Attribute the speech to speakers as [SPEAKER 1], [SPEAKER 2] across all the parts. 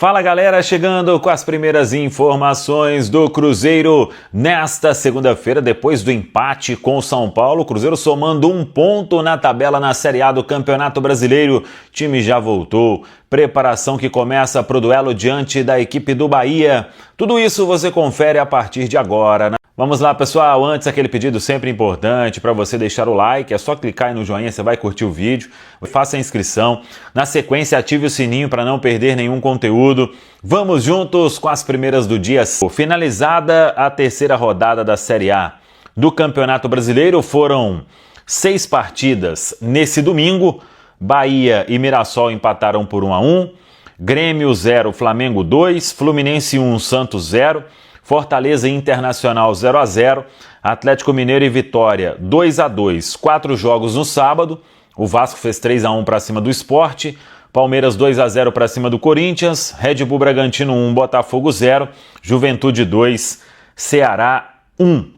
[SPEAKER 1] Fala galera, chegando com as primeiras informações do Cruzeiro nesta segunda-feira, depois do empate com o São Paulo. O Cruzeiro somando 1 ponto na tabela na Série A do Campeonato Brasileiro. O time já voltou, preparação que começa para o duelo diante da equipe do Bahia. Tudo isso você confere a partir de agora, né? Vamos lá, pessoal, antes aquele pedido sempre importante para você deixar o like, é só clicar aí no joinha, você vai curtir o vídeo, faça a inscrição, na sequência ative o sininho para não perder nenhum conteúdo. Vamos juntos com as primeiras do dia. Finalizada a terceira rodada da Série A do Campeonato Brasileiro, foram 6 partidas nesse domingo. Bahia e Mirassol empataram por 1-1, Grêmio 0, Flamengo 2, Fluminense 1, Santos 0, Fortaleza e Internacional 0-0, Atlético Mineiro e Vitória 2-2, 4 jogos no sábado. O Vasco fez 3-1 para cima do Sport, Palmeiras 2-0 para cima do Corinthians, Red Bull Bragantino 1, Botafogo 0, Juventude 2, Ceará 1.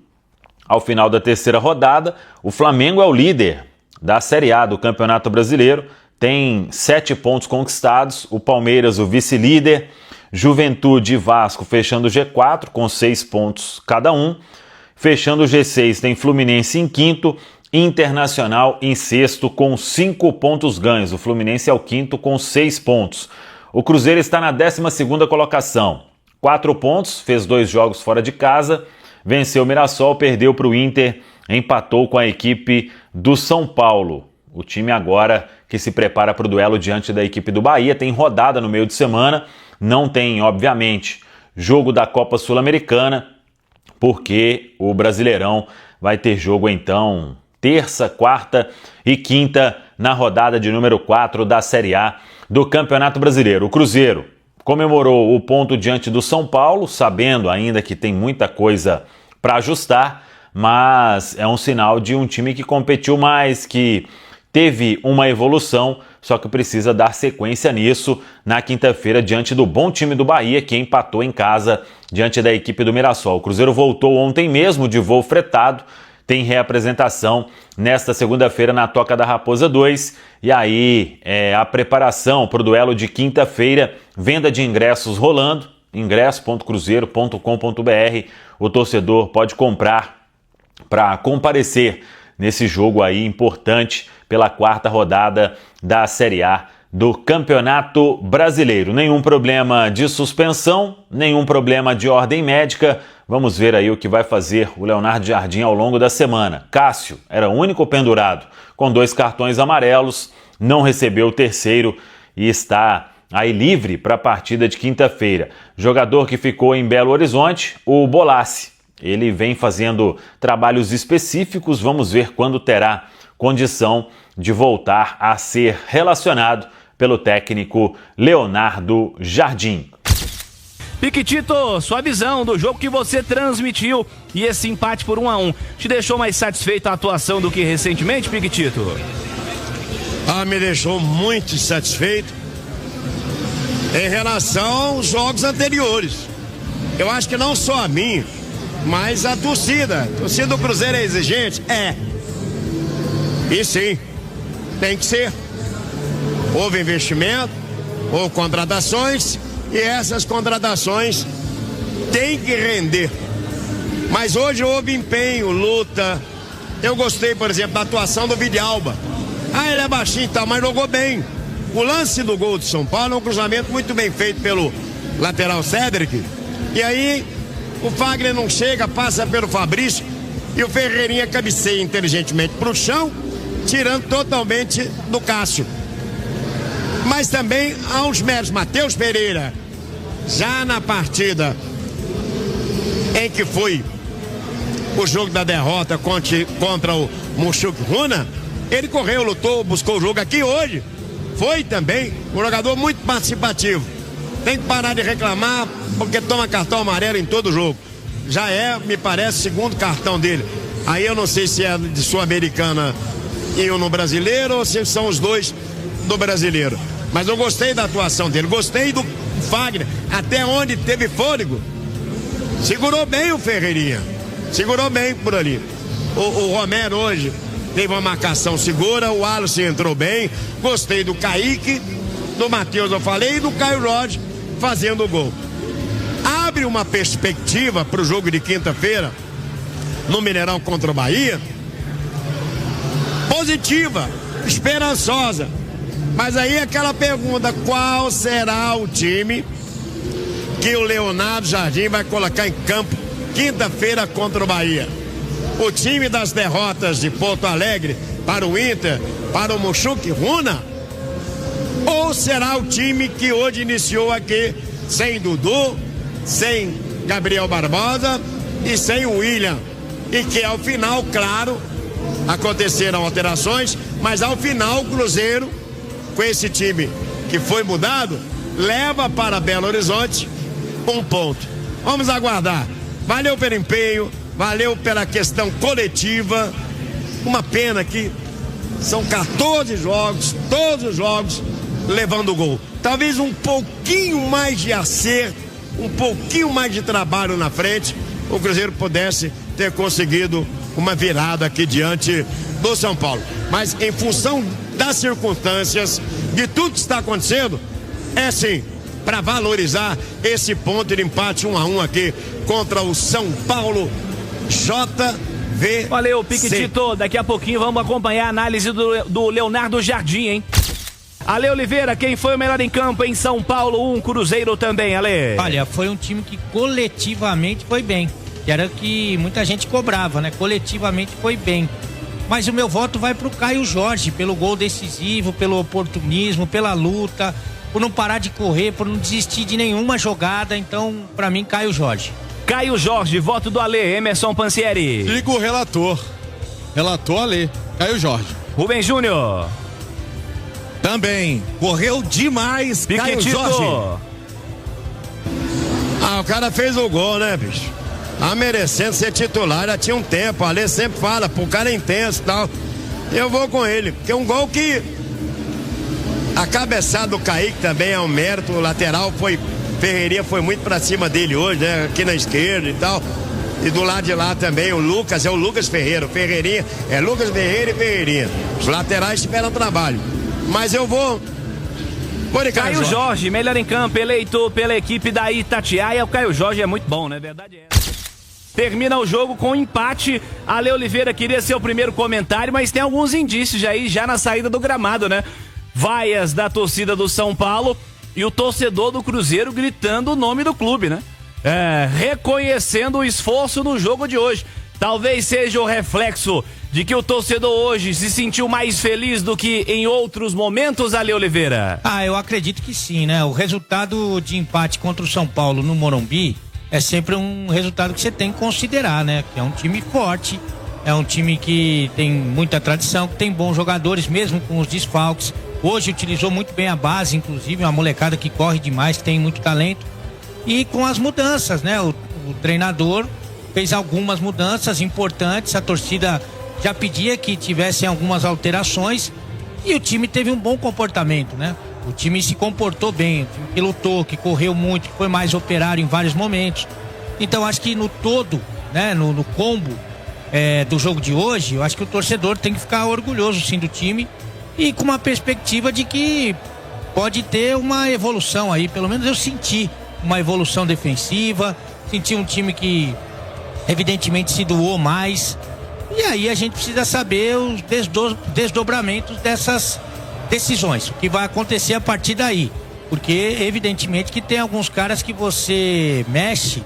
[SPEAKER 1] Ao final da terceira rodada, o Flamengo é o líder da Série A do Campeonato Brasileiro, tem 7 pontos conquistados, o Palmeiras o vice-líder, Juventude e Vasco fechando o G4 com 6 pontos cada um. Fechando o G6 tem Fluminense em quinto, Internacional em sexto com 5 pontos ganhos. O Fluminense é o quinto com 6 pontos. O Cruzeiro está na 12ª colocação, 4 pontos, fez 2 jogos fora de casa, venceu o Mirassol, perdeu para o Inter, empatou com a equipe do São Paulo. O time agora que se prepara para o duelo diante da equipe do Bahia, tem rodada no meio de semana, não tem, obviamente, jogo da Copa Sul-Americana, porque o Brasileirão vai ter jogo então terça, quarta e quinta na rodada de número 4 da Série A do Campeonato Brasileiro. O Cruzeiro comemorou o ponto diante do São Paulo, sabendo ainda que tem muita coisa para ajustar, mas é um sinal de um time que competiu mais, que teve uma evolução, só que precisa dar sequência nisso na quinta-feira diante do bom time do Bahia, que empatou em casa diante da equipe do Mirassol. O Cruzeiro voltou ontem mesmo de voo fretado, tem reapresentação nesta segunda-feira na Toca da Raposa 2, e aí a preparação para o duelo de quinta-feira, venda de ingressos rolando, ingresso.cruzeiro.com.br, o torcedor pode comprar para comparecer nesse jogo aí importante pela 4ª rodada da Série A do Campeonato Brasileiro. Nenhum problema de suspensão, nenhum problema de ordem médica. Vamos ver aí o que vai fazer o Leonardo Jardim ao longo da semana. Cássio era o único pendurado com 2 cartões amarelos, não recebeu o terceiro e está aí livre para a partida de quinta-feira. Jogador que ficou em Belo Horizonte, o Bolassi. Ele vem fazendo trabalhos específicos, vamos ver quando terá condição de voltar a ser relacionado pelo técnico Leonardo Jardim.
[SPEAKER 2] Piquitito, sua visão do jogo que você transmitiu e esse empate por 1-1, te deixou mais satisfeito a atuação do que recentemente, Piquitito?
[SPEAKER 3] Me deixou muito satisfeito em relação aos jogos anteriores. Eu acho que não só a mim, mas a torcida do Cruzeiro é exigente? É. E sim, tem que ser. Houve investimento, houve contratações, e essas contratações têm que render. Mas hoje houve empenho, luta. Eu gostei, por exemplo, da atuação do Villalba. Ele é baixinho e tal, mas jogou bem. O lance do gol de São Paulo é um cruzamento muito bem feito pelo lateral Cédric. E aí o Fagner não chega, passa pelo Fabrício e o Ferreirinha cabeceia inteligentemente para o chão, tirando totalmente do Cássio. Mas também há uns méritos. Matheus Pereira, já na partida em que foi o jogo da derrota contra o Mushuc Runa, ele correu, lutou, buscou o jogo aqui hoje. Foi também um jogador muito participativo. Tem que parar de reclamar porque toma cartão amarelo em todo jogo. Já me parece, o segundo cartão dele. Aí eu não sei se é de Sul-Americana e um no Brasileiro ou se são os 2 do Brasileiro. Mas eu gostei da atuação dele, gostei do Fagner, até onde teve fôlego. Segurou bem o Ferreirinha, segurou bem por ali. O Romero hoje teve uma marcação segura, o Alisson entrou bem, gostei do Kaique, do Matheus eu falei, e do Caio Jorge, fazendo o gol. Abre uma perspectiva para o jogo de quinta-feira no Mineirão contra o Bahia positiva, esperançosa. Mas aí aquela pergunta: qual será o time que o Leonardo Jardim vai colocar em campo quinta-feira contra o Bahia? O time das derrotas de Porto Alegre para o Inter, para o Mochuque Runa? Ou será o time que hoje iniciou aqui sem Dudu, sem Gabriel Barbosa e sem o William? E que ao final, claro, aconteceram alterações, mas ao final o Cruzeiro, com esse time que foi mudado, leva para Belo Horizonte um ponto. Vamos aguardar. Valeu pelo empenho, valeu pela questão coletiva. Uma pena que são 14 jogos, todos os jogos levando gol. Talvez um pouquinho mais de acerto, um pouquinho mais de trabalho na frente, o Cruzeiro pudesse ter conseguido uma virada aqui diante do São Paulo. Mas em função das circunstâncias, de tudo que está acontecendo, é sim para valorizar esse ponto de empate 1-1 aqui contra o São Paulo JV.
[SPEAKER 2] Valeu, Piquitito. Daqui a pouquinho vamos acompanhar a análise do Leonardo Jardim, hein? Ale Oliveira, quem foi o melhor em campo em São Paulo 1, Cruzeiro também, Ale?
[SPEAKER 4] Olha, foi um time que coletivamente foi bem. Que era que muita gente cobrava, né? Coletivamente foi bem. Mas o meu voto vai pro Caio Jorge, pelo gol decisivo, pelo oportunismo, pela luta, por não parar de correr, por não desistir de nenhuma jogada. Então, pra mim, Caio Jorge.
[SPEAKER 2] Caio Jorge, voto do Ale, Emerson Pansieri.
[SPEAKER 5] Sigo o relator. Relator Ale, Caio Jorge.
[SPEAKER 2] Rubem Júnior.
[SPEAKER 6] Também, correu demais, Caio Jorge.
[SPEAKER 3] O cara fez o gol, né, bicho? Merecendo ser titular, já tinha um tempo. A Ale sempre fala, pô, o cara é intenso e tal. Eu vou com ele, porque é um gol que a cabeçada do Kaique também é um mérito. O lateral Ferreirinha foi muito pra cima dele hoje, né? Aqui na esquerda e tal. E do lado de lá também o Lucas, é o Lucas Ferreira. O Ferreirinha é Lucas Ferreira e Ferreirinha. Os laterais tiveram trabalho. Mas eu vou de
[SPEAKER 2] Caio Jorge, melhor em campo, eleito pela equipe da Itatiaia. O Caio Jorge é muito bom, né? Verdade é essa. Termina o jogo com um empate. Ale Oliveira queria ser o primeiro comentário, mas tem alguns indícios aí já na saída do gramado, né? Vaias da torcida do São Paulo e o torcedor do Cruzeiro gritando o nome do clube, né? Reconhecendo o esforço no jogo de hoje. Talvez seja o reflexo de que o torcedor hoje se sentiu mais feliz do que em outros momentos, Ale Oliveira.
[SPEAKER 4] Eu acredito que sim, né? O resultado de empate contra o São Paulo no Morumbi é sempre um resultado que você tem que considerar, né? Que é um time forte, é um time que tem muita tradição, que tem bons jogadores, mesmo com os desfalques. Hoje utilizou muito bem a base, inclusive, uma molecada que corre demais, que tem muito talento. E com as mudanças, né? O treinador fez algumas mudanças importantes, a torcida já pedia que tivessem algumas alterações e o time teve um bom comportamento, né? O time se comportou bem, o time que lutou, que correu muito, que foi mais operário em vários momentos. Então acho que no todo, né, no combo do jogo de hoje, eu acho que o torcedor tem que ficar orgulhoso sim do time e com uma perspectiva de que pode ter uma evolução aí, pelo menos eu senti uma evolução defensiva, senti um time que evidentemente se doou mais. E aí a gente precisa saber os desdobramentos dessas decisões, o que vai acontecer a partir daí, porque evidentemente que tem alguns caras que você mexe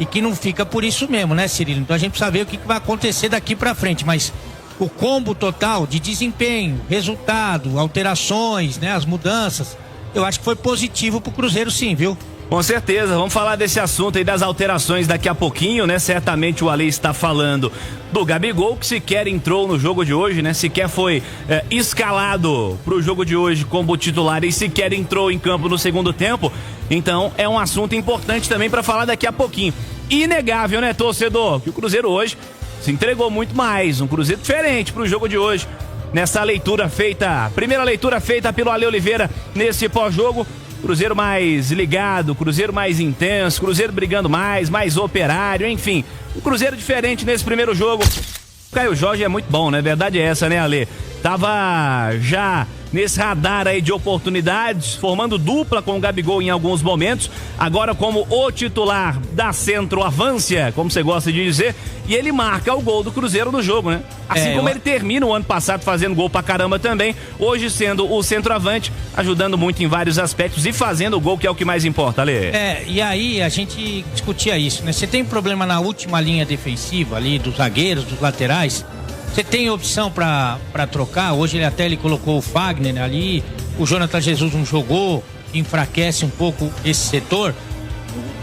[SPEAKER 4] e que não fica por isso mesmo, né, Cirilo? Então a gente precisa ver o que vai acontecer daqui pra frente, mas o combo total de desempenho, resultado, alterações, né, as mudanças, eu acho que foi positivo pro Cruzeiro sim, viu?
[SPEAKER 2] Com certeza, vamos falar desse assunto aí das alterações daqui a pouquinho, né? Certamente o Ale está falando do Gabigol, que sequer entrou no jogo de hoje, né? Sequer foi escalado pro jogo de hoje como titular e sequer entrou em campo no segundo tempo. Então é um assunto importante também para falar daqui a pouquinho. Inegável, né, torcedor? Que o Cruzeiro hoje se entregou muito mais, um Cruzeiro diferente pro jogo de hoje. Nessa leitura feita, primeira leitura feita pelo Ale Oliveira nesse pós-jogo. Cruzeiro mais ligado, Cruzeiro mais intenso, Cruzeiro brigando mais operário, enfim. Um Cruzeiro diferente nesse primeiro jogo. O Caio Jorge é muito bom, né? Verdade é essa, né, Ale? tava já nesse radar aí de oportunidades, formando dupla com o Gabigol em alguns momentos, agora como o titular da centroavância, como você gosta de dizer, e ele marca o gol do Cruzeiro no jogo, né? Assim como ele termina o ano passado fazendo gol pra caramba também, hoje sendo o centroavante, ajudando muito em vários aspectos e fazendo o gol, que é o que mais importa, Ale.
[SPEAKER 4] E aí a gente discutia isso, né? Você tem problema na última linha defensiva ali, dos zagueiros, dos laterais, você tem opção pra trocar. Hoje ele colocou o Fagner ali, o Jonathan Jesus não jogou, enfraquece um pouco esse setor.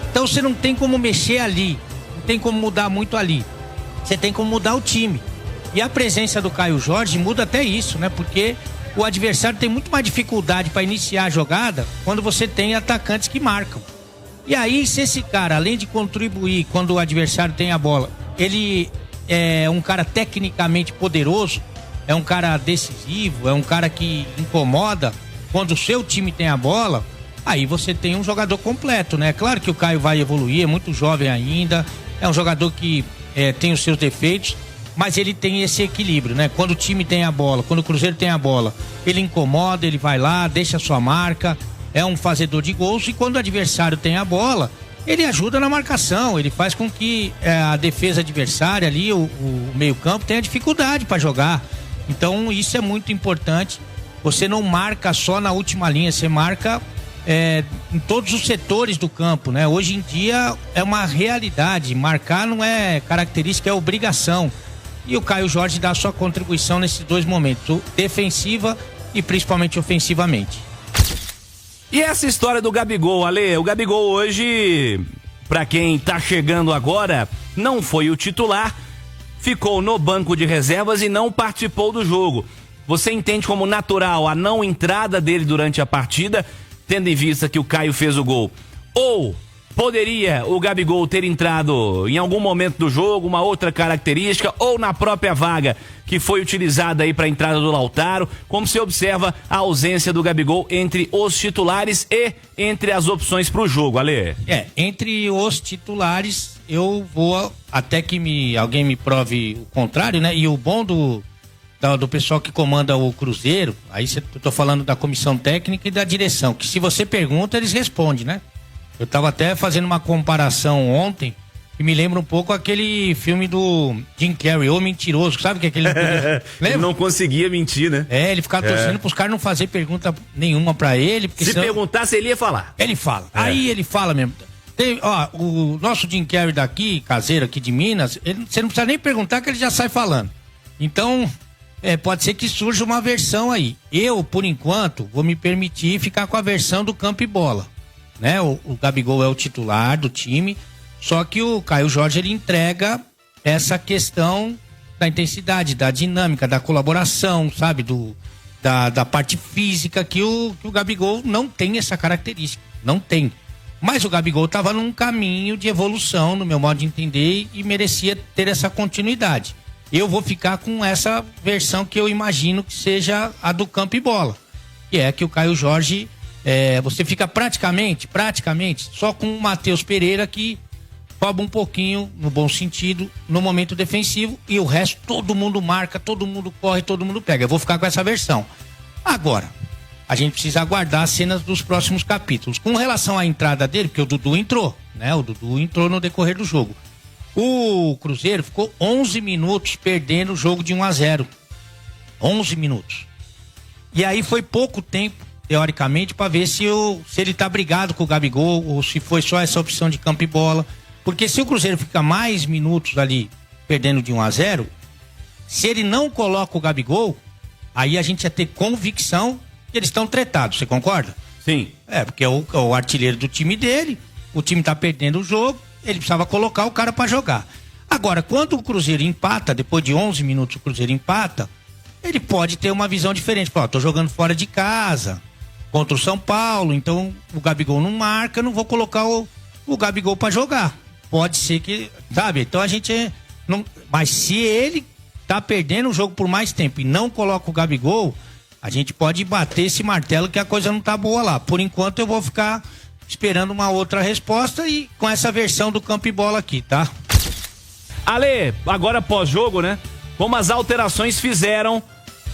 [SPEAKER 4] Então você não tem como mexer ali, não tem como mudar muito ali. Você tem como mudar o time. E a presença do Caio Jorge muda até isso, né? Porque o adversário tem muito mais dificuldade para iniciar a jogada quando você tem atacantes que marcam. E aí, se esse cara, além de contribuir quando o adversário tem a bola, ele é um cara tecnicamente poderoso, é um cara decisivo, é um cara que incomoda quando o seu time tem a bola, aí você tem um jogador completo, né? Claro que o Caio vai evoluir, é muito jovem ainda, é um jogador que tem os seus defeitos, mas ele tem esse equilíbrio, né? Quando o time tem a bola, quando o Cruzeiro tem a bola, ele incomoda, ele vai lá, deixa a sua marca, é um fazedor de gols, e quando o adversário tem a bola, ele ajuda na marcação, ele faz com que a defesa adversária ali, o meio-campo, tenha dificuldade para jogar. Então isso é muito importante. Você não marca só na última linha, você marca em todos os setores do campo, né? Hoje em dia é uma realidade, marcar não é característica, é obrigação. E o Caio Jorge dá a sua contribuição nesses dois momentos, defensiva e principalmente ofensivamente.
[SPEAKER 2] E essa história do Gabigol, Ale? O Gabigol hoje, pra quem tá chegando agora, não foi o titular, ficou no banco de reservas e não participou do jogo. Você entende como natural a não entrada dele durante a partida, tendo em vista que o Caio fez o gol? Ou poderia o Gabigol ter entrado em algum momento do jogo, uma outra característica, ou na própria vaga que foi utilizada aí para a entrada do Lautaro? Como se observa a ausência do Gabigol entre os titulares e entre as opções para o jogo, Ale?
[SPEAKER 4] Entre os titulares eu vou até que alguém me prove o contrário, né? E o bom do pessoal que comanda o Cruzeiro, aí eu tô falando da comissão técnica e da direção, que se você pergunta, eles respondem, né? Eu tava até fazendo uma comparação ontem, que me lembra um pouco aquele filme do Jim Carrey, O Mentiroso, sabe que aquele...
[SPEAKER 2] Ele não conseguia mentir, né?
[SPEAKER 4] Ele ficava torcendo pros caras não fazer pergunta nenhuma pra ele. Porque
[SPEAKER 2] se perguntasse, ele ia falar.
[SPEAKER 4] Ele fala. Aí ele fala mesmo. O nosso Jim Carrey daqui, caseiro aqui de Minas, você não precisa nem perguntar que ele já sai falando. Então, pode ser que surja uma versão aí. Eu, por enquanto, vou me permitir ficar com a versão do campo e bola. Né? O Gabigol é o titular do time, só que o Caio Jorge ele entrega essa questão da intensidade, da dinâmica, da colaboração, sabe? Da parte física que o Gabigol não tem essa característica, não tem. Mas o Gabigol estava num caminho de evolução, no meu modo de entender, e merecia ter essa continuidade. Eu vou ficar com essa versão que eu imagino que seja a do campo e bola, que é que o Caio Jorge... você fica praticamente só com o Matheus Pereira, que rouba um pouquinho, no bom sentido, no momento defensivo, e o resto todo mundo marca, todo mundo corre, todo mundo pega. Eu vou ficar com essa versão. Agora, a gente precisa aguardar as cenas dos próximos capítulos. Com relação à entrada dele, porque o Dudu entrou, né? O Dudu entrou no decorrer do jogo. O Cruzeiro ficou 11 minutos perdendo o jogo de 1-0. 11 minutos. E aí foi pouco tempo, teoricamente, para ver se ele tá brigado com o Gabigol ou se foi só essa opção de campo e bola. Porque se o Cruzeiro fica mais minutos ali perdendo de 1-0, se ele não coloca o Gabigol, aí a gente ia ter convicção que eles estão tretados, você concorda?
[SPEAKER 2] Sim.
[SPEAKER 4] Porque é o artilheiro do time dele, o time tá perdendo o jogo, ele precisava colocar o cara para jogar. Agora, quando o Cruzeiro empata, depois de 11 minutos o Cruzeiro empata, ele pode ter uma visão diferente. Tô jogando fora de casa, contra o São Paulo, então o Gabigol não marca, não vou colocar o Gabigol para jogar. Pode ser que, sabe? Então a gente não... Mas se ele tá perdendo o jogo por mais tempo e não coloca o Gabigol, a gente pode bater esse martelo que a coisa não tá boa lá. Por enquanto eu vou ficar esperando uma outra resposta e com essa versão do campo e bola aqui, tá?
[SPEAKER 2] Ale, agora pós-jogo, né? Como as alterações fizeram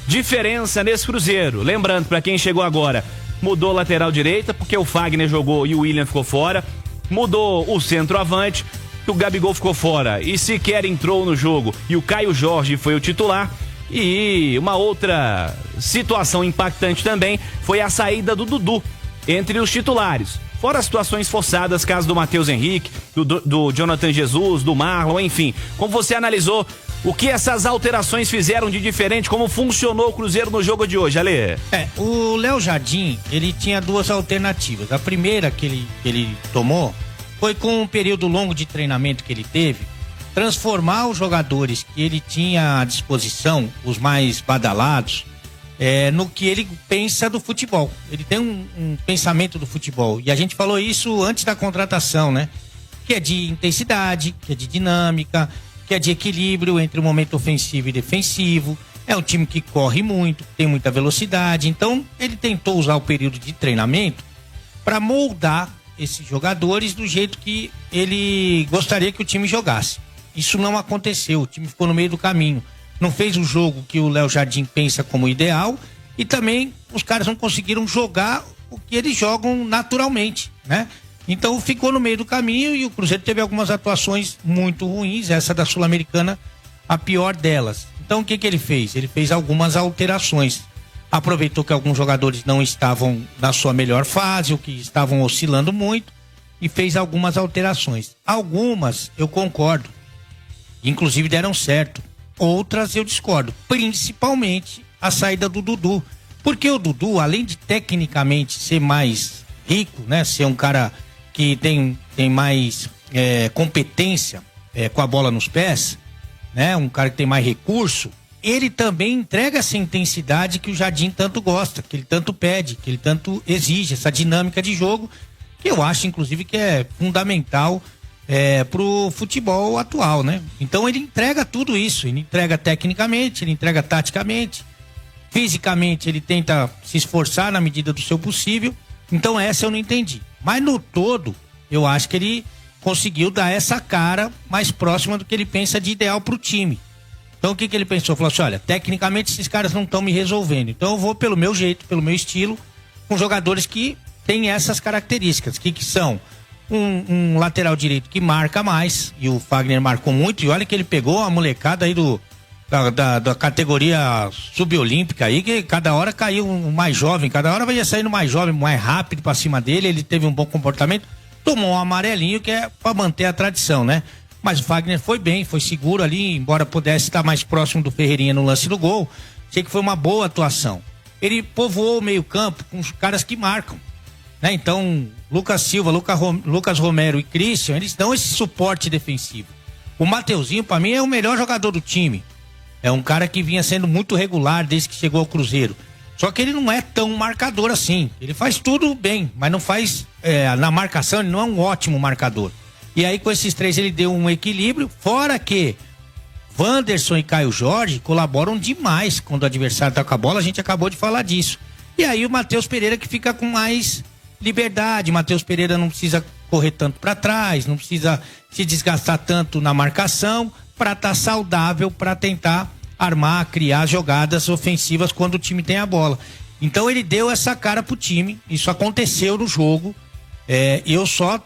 [SPEAKER 2] diferença nesse Cruzeiro. Lembrando, para quem chegou agora, mudou lateral direita, porque o Fagner jogou e o William ficou fora. Mudou o centroavante, o Gabigol ficou fora e sequer entrou no jogo. E o Caio Jorge foi o titular. E uma outra situação impactante também foi a saída do Dudu entre os titulares. Fora as situações forçadas, caso do Matheus Henrique, do Jonathan Jesus, do Marlon, enfim. Como você analisou o que essas alterações fizeram de diferente, como funcionou o Cruzeiro no jogo de hoje, Ale?
[SPEAKER 4] O Léo Jardim, ele tinha duas alternativas. A primeira que ele tomou foi, com um período longo de treinamento que ele teve, transformar os jogadores que ele tinha à disposição, os mais badalados, no que ele pensa do futebol. Ele tem um pensamento do futebol. E a gente falou isso antes da contratação, né? Que é de intensidade, que é de dinâmica, que é de equilíbrio entre o momento ofensivo e defensivo. É um time que corre muito, tem muita velocidade. Então, ele tentou usar o período de treinamento para moldar esses jogadores do jeito que ele gostaria que o time jogasse. Isso não aconteceu, o time ficou no meio do caminho. Não fez o jogo que o Léo Jardim pensa como ideal, e também os caras não conseguiram jogar o que eles jogam naturalmente, né? Então ficou no meio do caminho e o Cruzeiro teve algumas atuações muito ruins, essa da Sul-Americana a pior delas. Então o que ele fez? Ele fez algumas alterações. Aproveitou que alguns jogadores não estavam na sua melhor fase, ou que estavam oscilando muito, e fez algumas alterações. Algumas eu concordo, inclusive deram certo. Outras eu discordo, principalmente a saída do Dudu, porque o Dudu, além de tecnicamente ser mais rico, né, ser um cara que tem mais competência com a bola nos pés, né, um cara que tem mais recurso, ele também entrega essa intensidade que o Jardim tanto gosta, que ele tanto pede, que ele tanto exige, essa dinâmica de jogo, que eu acho inclusive que é fundamental pro futebol atual, né? Então ele entrega tudo isso, ele entrega tecnicamente, ele entrega taticamente, fisicamente ele tenta se esforçar na medida do seu possível. Então essa eu não entendi, mas no todo eu acho que ele conseguiu dar essa cara mais próxima do que ele pensa de ideal pro time. Então o que ele pensou? Falou assim, olha, tecnicamente esses caras não estão me resolvendo, então eu vou pelo meu jeito, pelo meu estilo, com jogadores que têm essas características, que são um lateral direito que marca mais, e o Fagner marcou muito, e olha que ele pegou a molecada aí da categoria subolímpica aí, que cada hora caiu um mais jovem, cada hora vai saindo mais jovem, mais rápido pra cima dele, ele teve um bom comportamento, tomou um amarelinho que é pra manter a tradição, né? Mas o Fagner foi bem, foi seguro ali, embora pudesse estar mais próximo do Ferreirinha no lance do gol, achei que foi uma boa atuação. Ele povoou o meio campo com os caras que marcam, né? Então, Lucas Silva, Lucas Romero e Christian, eles dão esse suporte defensivo. O Mateuzinho, pra mim, é o melhor jogador do time. É um cara que vinha sendo muito regular desde que chegou ao Cruzeiro. Só que ele não é tão marcador assim. Ele faz tudo bem, mas não faz... na marcação, ele não é um ótimo marcador. E aí, com esses três, ele deu um equilíbrio. Fora que Wanderson e Caio Jorge colaboram demais quando o adversário tá com a bola. A gente acabou de falar disso. E aí, o Matheus Pereira que fica com mais liberdade. Matheus Pereira não precisa correr tanto para trás, não precisa se desgastar tanto na marcação, para estar saudável, para tentar armar, criar jogadas ofensivas quando o time tem a bola. Então ele deu essa cara pro time, isso aconteceu no jogo. Eu só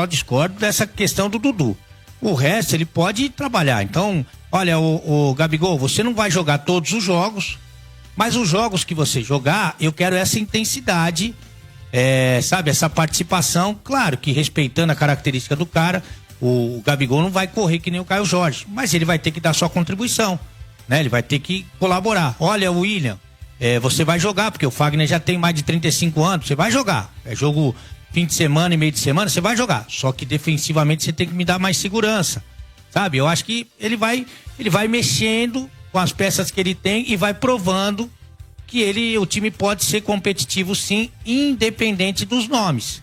[SPEAKER 4] discordo dessa questão do Dudu. O resto ele pode trabalhar. Então, olha, o Gabigol, você não vai jogar todos os jogos, mas os jogos que você jogar, eu quero essa intensidade, sabe, essa participação, claro que respeitando a característica do cara. O Gabigol não vai correr que nem o Caio Jorge, mas ele vai ter que dar sua contribuição, né? Ele vai ter que colaborar. Olha, o William, você vai jogar, porque o Fagner já tem mais de 35 anos, você vai jogar. É jogo fim de semana e meio de semana, você vai jogar. Só que defensivamente você tem que me dar mais segurança, sabe? Eu acho que ele vai mexendo com as peças que ele tem e vai provando que o time pode ser competitivo sim, independente dos nomes.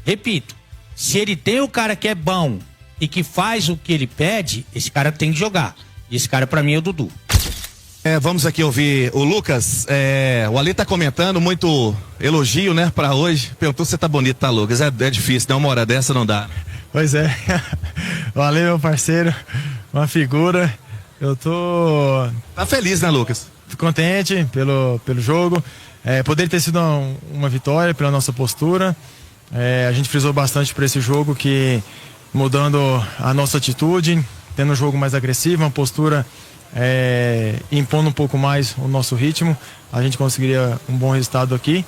[SPEAKER 4] Repito, se ele tem o cara que é bom e que faz o que ele pede, esse cara tem que jogar. E esse cara pra mim é o Dudu.
[SPEAKER 6] Vamos aqui ouvir o Lucas. O Ale tá comentando muito elogio, né, pra hoje. Perguntou se você tá bonito, tá, Lucas? É difícil, né? Uma hora dessa não dá.
[SPEAKER 7] Pois é. Valeu, meu parceiro. Uma figura. Eu tô...
[SPEAKER 6] Tá feliz, né, Lucas?
[SPEAKER 7] Fico contente pelo jogo. Poderia ter sido uma vitória pela nossa postura. A gente frisou bastante para esse jogo que mudando a nossa atitude, tendo um jogo mais agressivo, uma postura impondo um pouco mais o nosso ritmo, a gente conseguiria um bom resultado aqui.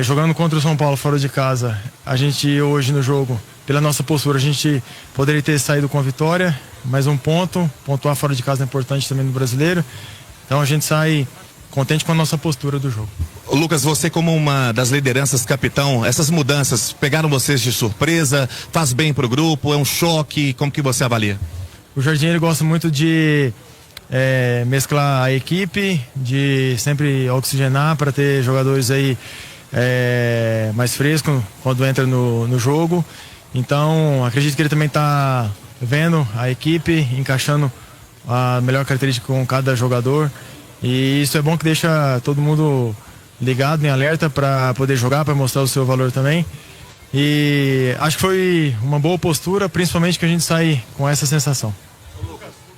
[SPEAKER 7] Jogando contra o São Paulo fora de casa, a gente hoje no jogo, pela nossa postura, a gente poderia ter saído com a vitória, mais um ponto, pontuar fora de casa é importante também no Brasileiro, então a gente sai contente com a nossa postura do jogo.
[SPEAKER 6] Lucas, você como uma das lideranças, capitão, essas mudanças pegaram vocês de surpresa, faz bem pro grupo, é um choque, como que você avalia?
[SPEAKER 7] O Jardim ele gosta muito de mesclar a equipe, de sempre oxigenar para ter jogadores aí mais frescos quando entra no jogo. Então acredito que ele também está vendo a equipe, encaixando a melhor característica com cada jogador, e isso é bom que deixa todo mundo ligado, em alerta para poder jogar, para mostrar o seu valor também. E acho que foi uma boa postura, principalmente que a gente sai com essa sensação.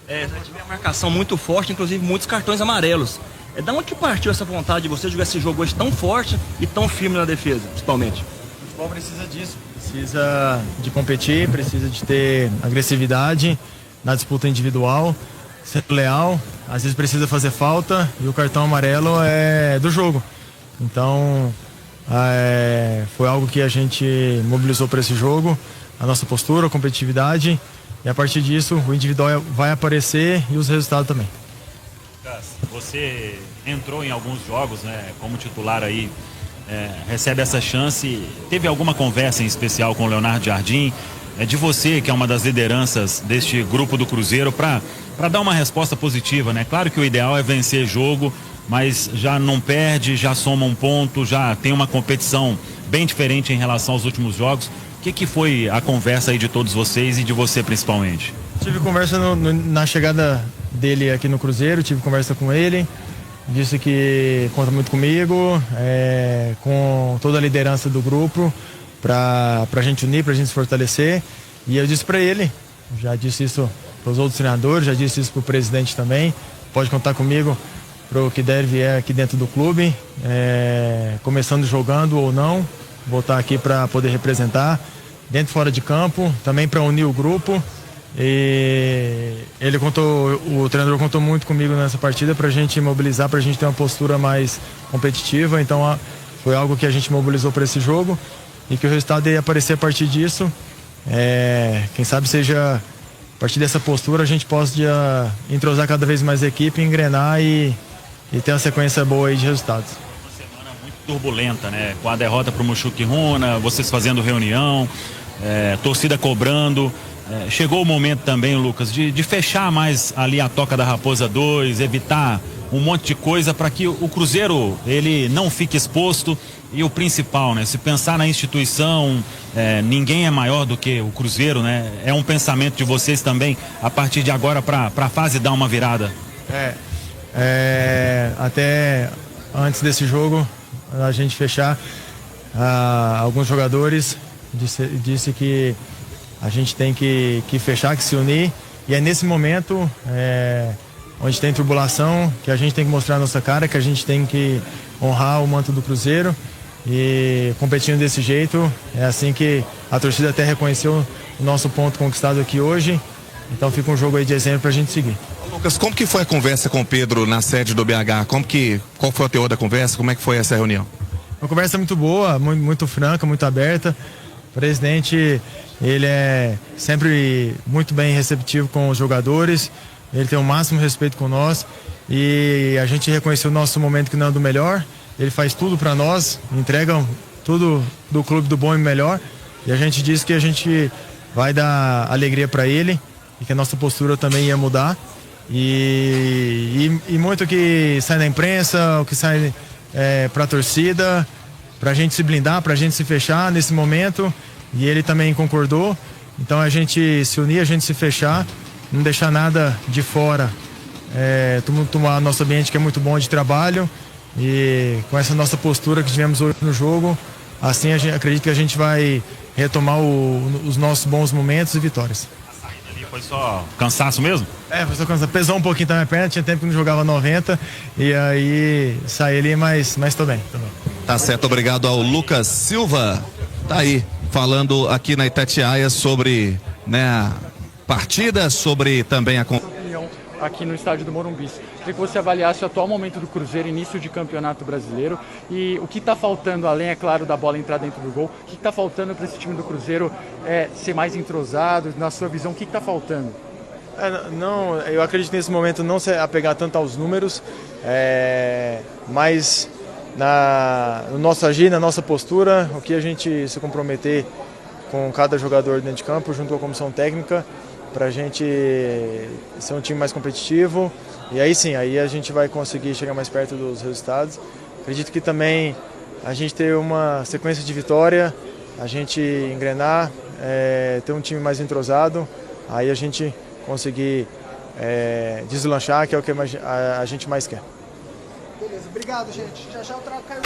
[SPEAKER 8] A gente teve uma marcação muito forte, inclusive muitos cartões amarelos. Da onde que partiu essa vontade de você jogar esse jogo hoje tão forte e tão firme na defesa, principalmente?
[SPEAKER 7] O futebol precisa disso, precisa de competir, precisa de ter agressividade na disputa individual, ser leal, às vezes precisa fazer falta e o cartão amarelo é do jogo. Então foi algo que a gente mobilizou para esse jogo, a nossa postura, a competitividade, e a partir disso o individual vai aparecer e os resultados também.
[SPEAKER 1] Você entrou em alguns jogos, né, como titular aí, recebe essa chance. Teve alguma conversa em especial com o Leonardo Jardim, de você, que é uma das lideranças deste grupo do Cruzeiro, para dar uma resposta positiva, né? Claro que o ideal é vencer jogo, mas já não perde, já soma um ponto, já tem uma competição bem diferente em relação aos últimos jogos. O que foi a conversa aí de todos vocês e de você principalmente?
[SPEAKER 7] Tive conversa na chegada dele aqui no Cruzeiro, tive conversa com ele, disse que conta muito comigo, com toda a liderança do grupo, pra gente unir, pra gente se fortalecer. E eu disse pra ele, já disse isso pros outros treinadores, já disse isso pro presidente também, pode contar comigo pro que der vier aqui dentro do clube, começando jogando ou não, vou estar aqui para poder representar, dentro e fora de campo, também para unir o grupo. E o treinador contou muito comigo nessa partida para a gente mobilizar, para a gente ter uma postura mais competitiva. Então foi algo que a gente mobilizou para esse jogo e que o resultado ia aparecer a partir disso. Quem sabe seja a partir dessa postura a gente possa entrosar cada vez mais a equipe, engrenar e ter uma sequência boa aí de resultados.
[SPEAKER 1] Uma semana muito turbulenta, né? Com a derrota para o Mushuc Runa, vocês fazendo reunião, torcida cobrando. Chegou o momento também, Lucas, de fechar mais ali a Toca da Raposa 2, evitar um monte de coisa para que o Cruzeiro ele não fique exposto. E o principal, né? Se pensar na instituição, ninguém é maior do que o Cruzeiro, né? É um pensamento de vocês também, a partir de agora, para a fase dar uma virada?
[SPEAKER 7] Até antes desse jogo, a gente fechar, alguns jogadores disse que a gente tem que fechar, que se unir, e é nesse momento onde tem tribulação que a gente tem que mostrar a nossa cara, que a gente tem que honrar o manto do Cruzeiro, e competindo desse jeito é assim que a torcida até reconheceu o nosso ponto conquistado aqui hoje. Então fica um jogo aí de exemplo pra gente seguir.
[SPEAKER 6] Lucas, como que foi a conversa com o Pedro na sede do BH? Qual foi o teor da conversa? Como é que foi essa reunião?
[SPEAKER 7] Uma conversa muito boa, muito franca, muito aberta. O presidente, ele é sempre muito bem receptivo com os jogadores, ele tem o máximo respeito com nós e a gente reconheceu o nosso momento que não é do melhor. Ele faz tudo para nós, entrega tudo do clube do bom e melhor, e a gente disse que a gente vai dar alegria para ele e que a nossa postura também ia mudar. E muito que sai na imprensa, o que sai para a torcida, para a gente se blindar, para a gente se fechar nesse momento, e ele também concordou. Então a gente se unir, a gente se fechar, não deixar nada de fora, tomar nosso ambiente que é muito bom de trabalho, e com essa nossa postura que tivemos hoje no jogo, assim acredito que a gente vai retomar os nossos bons momentos e vitórias.
[SPEAKER 1] A saída ali Foi só cansaço mesmo?
[SPEAKER 7] Foi só cansado. Pesou um pouquinho também a perna, tinha tempo que não jogava 90. E aí saí ali, mas tô bem.
[SPEAKER 6] Tá certo, obrigado ao Lucas Silva. Tá aí, falando aqui na Itatiaia sobre, né, a partida, sobre também a...
[SPEAKER 9] Aqui no estádio do Morumbi. Queria que você avaliasse o atual momento do Cruzeiro, início de campeonato brasileiro, e o que está faltando, além, é claro, da bola entrar dentro do gol, o que está faltando para esse time do Cruzeiro ser mais entrosado, na sua visão, o que está faltando?
[SPEAKER 7] Não, eu acredito nesse momento não se apegar tanto aos números, mas no nosso agir, na nossa postura, o que a gente se comprometer com cada jogador dentro de campo, junto com a comissão técnica, para a gente ser um time mais competitivo, e aí sim, aí a gente vai conseguir chegar mais perto dos resultados. Acredito que também a gente ter uma sequência de vitória, a gente engrenar, ter um time mais entrosado, aí a gente conseguir deslanchar, que é o que a gente mais quer.
[SPEAKER 10] Beleza, obrigado, gente. Já o trago caiu.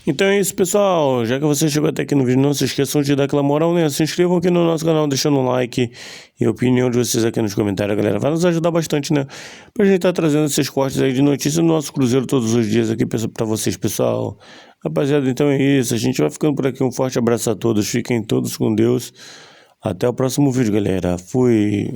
[SPEAKER 11] Então é isso, pessoal. Já que você chegou até aqui no vídeo, não se esqueçam de dar aquela moral, né? Se inscrevam aqui no nosso canal, deixando um like e a opinião de vocês aqui nos comentários, galera. Vai nos ajudar bastante, né? Pra gente estar trazendo esses cortes aí de notícias do nosso Cruzeiro todos os dias aqui pra vocês, pessoal. Rapaziada, então é isso. A gente vai ficando por aqui. Um forte abraço a todos. Fiquem todos com Deus. Até o próximo vídeo, galera. Fui.